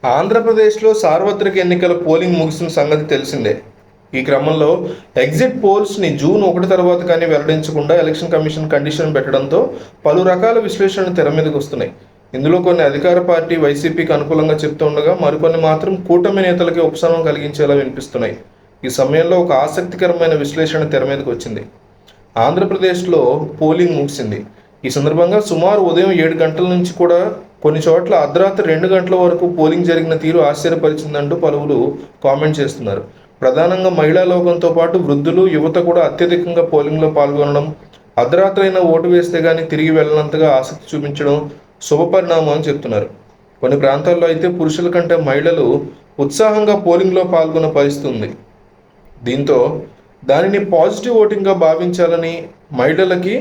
ఆంధ్రప్రదేశ్లో సార్వత్రిక ఎన్నికల పోలింగ్ ముగిసిన సంగతి తెలిసిందే. ఈ క్రమంలో ఎగ్జిట్ పోల్స్ని జూన్ 1 తర్వాత కానీ వెల్లడించకుండా ఎలక్షన్ కమిషన్ కండిషన్ పెట్టడంతో పలు రకాల విశ్లేషణలు తెర మీదకు వస్తున్నాయి. ఇందులో కొన్ని అధికార పార్టీ వైసీపీకి అనుకూలంగా చెప్తుండగా మరికొన్ని మాత్రం కూటమి నేతలకి ఉపశమనం కలిగించేలా వినిపిస్తున్నాయి. ఈ సమయంలో ఒక ఆసక్తికరమైన విశ్లేషణ తెర మీదకు వచ్చింది. ఆంధ్రప్రదేశ్లో పోలింగ్ ముగిసింది. ఈ సందర్భంగా సుమారు ఉదయం 7 గంటల నుంచి కూడా కొన్ని చోట్ల అర్ధరాత్రి 2 గంటల వరకు పోలింగ్ జరిగిన తీరు ఆశ్చర్యపరిచిందంటూ పలువురు కామెంట్ చేస్తున్నారు. ప్రధానంగా మహిళా లోకంతో పాటు వృద్ధులు, యువత కూడా అత్యధికంగా పోలింగ్లో పాల్గొనడం, అర్ధరాత్రి అయినా ఓటు వేస్తే కానీ తిరిగి వెళ్ళనంతగా ఆసక్తి చూపించడం శుభపరిణామం అని చెప్తున్నారు. కొన్ని ప్రాంతాల్లో అయితే పురుషుల కంటే మహిళలు ఉత్సాహంగా పోలింగ్లో పాల్గొన్న పరిస్థితి ఉంది. దీంతో దానిని పాజిటివ్ ఓటింగ్గా భావించాలని, మహిళలకి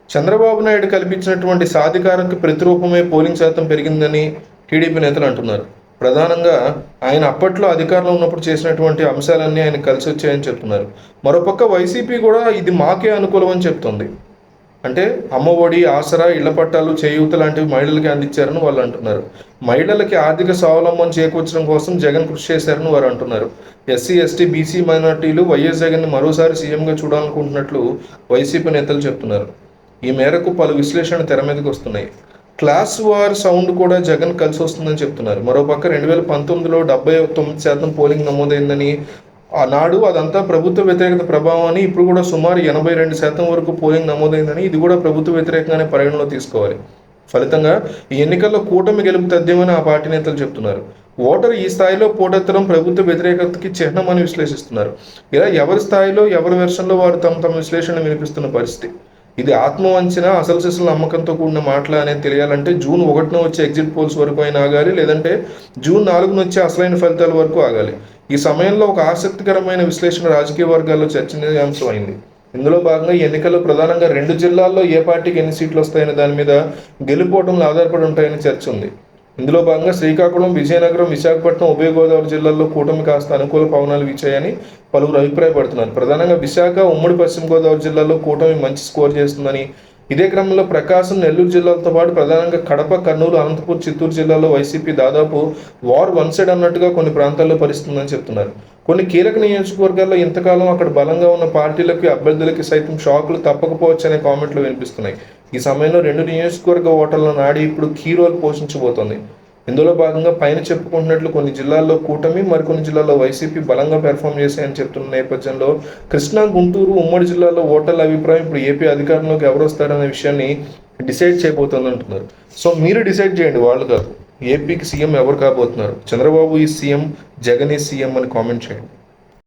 చంద్రబాబు నాయుడు కల్పించినటువంటి సాధికారక ప్రతిరూపమే పోలింగ్ శాతం పెరిగిందని టీడీపీ నేతలు అంటున్నారు. ప్రధానంగా ఆయన అప్పట్లో అధికారంలో ఉన్నప్పుడు చేసినటువంటి అంశాలన్నీ ఆయన కలిసి వచ్చాయని చెప్తున్నారు. మరోపక్క వైసీపీ కూడా ఇది మాకే అనుకూలం అని చెప్తుంది. అంటే అమ్మఒడి, ఆసరా, ఇళ్ల పట్టాలు, చేయూత లాంటివి మహిళలకి అందించారని వాళ్ళు అంటున్నారు. మహిళలకి ఆర్థిక స్వావలంబన చేకూర్చడం కోసం జగన్ కృషి చేశారని వారు అంటున్నారు. ఎస్సీ, ఎస్టీ, బీసీ మైనార్టీలు వైఎస్ జగన్ని మరోసారి సీఎంగా చూడాలనుకుంటున్నట్లు వైసీపీ నేతలు చెప్తున్నారు. ఈ మేరకు పలు విశ్లేషణలు తెర మీదకి వస్తున్నాయి. క్లాస్ వార్ సౌండ్ కూడా జగన్ కలిసి వస్తుందని చెప్తున్నారు. మరోపక్క 2019లో 79% పోలింగ్ నమోదైందని, ఆనాడు అదంతా ప్రభుత్వ వ్యతిరేకత ప్రభావం అని, ఇప్పుడు కూడా సుమారు 82% వరకు పోలింగ్ నమోదైందని, ఇది కూడా ప్రభుత్వ వ్యతిరేకంగానే పరిగణలో తీసుకోవాలి. ఫలితంగా ఈ ఎన్నికల్లో కూటమి గెలుపు తథ్యమని ఆ పార్టీ నేతలు చెప్తున్నారు. ఓటరు ఈ స్థాయిలో పోటెత్తడం ప్రభుత్వ వ్యతిరేకతకి చిహ్నమని విశ్లేషిస్తున్నారు. ఇలా ఎవరి స్థాయిలో, ఎవరి వెర్షన్లో వారు తమ విశ్లేషణ వినిపిస్తున్న పరిస్థితి. ఇది ఆత్మవంచన, అసలు సిసలు నమ్మకంతో కూడిన మాటలు అనేది తెలియాలంటే జూన్ 1న వచ్చే ఎగ్జిట్ పోల్స్ వరకు అయినా ఆగాలి, లేదంటే జూన్ 4న వచ్చే అసలైన ఫలితాల వరకు ఆగాలి. ఈ సమయంలో ఒక ఆసక్తికరమైన విశ్లేషణ రాజకీయ వర్గాల్లో చర్చనీయాంశం అయింది. ఇందులో భాగంగా ఈ ఎన్నికల్లో ప్రధానంగా 2 జిల్లాల్లో ఏ పార్టీకి ఎన్ని సీట్లు వస్తాయనే దాని మీద గెలుపోవడంలో ఆధారపడి ఉంటాయని చర్చ ఉంది. ఇందులో భాగంగా శ్రీకాకుళం, విజయనగరం, విశాఖపట్నం, ఉభయ గోదావరి జిల్లాల్లో కూటమి కాస్త అనుకూల పవనాలు వీచాయని పలువురు అభిప్రాయపడుతున్నారు. ప్రధానంగా విశాఖ, ఉమ్మడి పశ్చిమ గోదావరి జిల్లాల్లో కూటమి మంచి స్కోర్ చేస్తుందని, ఇదే క్రమంలో ప్రకాశం, నెల్లూరు జిల్లాలతో పాటు ప్రధానంగా కడప, కర్నూలు, అనంతపురం, చిత్తూరు జిల్లాల్లో వైసీపీ దాదాపు వార్ వన్ సైడ్ అన్నట్టుగా కొన్ని ప్రాంతాల్లో పరిస్థితుందని చెప్తున్నారు. కొన్ని కీలక నియోజకవర్గాల్లో ఇంతకాలం అక్కడ బలంగా ఉన్న పార్టీలకి, అభ్యర్థులకి సైతం షాకులు తప్పకపోవచ్చు అనే కామెంట్లు వినిపిస్తున్నాయి. ఈ సమయంలో 2 నియోజకవర్గ ఓటర్ల నాడి ఇప్పుడు కీ రోల్ పోషించబోతోంది. ఇందులో భాగంగా పైన చెప్పుకుంటున్నట్లు కొన్ని జిల్లాల్లో కూటమి, మరికొన్ని జిల్లాల్లో వైసీపీ బలంగా పెర్ఫామ్ చేశాయని చెప్తున్న నేపథ్యంలో కృష్ణా, గుంటూరు, ఉమ్మడి జిల్లాల్లో ఓటర్ల అభిప్రాయం ఇప్పుడు ఏపీ అధికారంలోకి ఎవరు వస్తారనే విషయాన్ని డిసైడ్ చేయబోతుంది అంటున్నారు. సో మీరు డిసైడ్ చేయండి, వాళ్ళు కాదు. ఏపీకి సీఎం ఎవరు కాబోతున్నారు? చంద్రబాబు ఈ సీఎం, జగన్ ఈ సీఎం అని కామెంట్ చేయండి.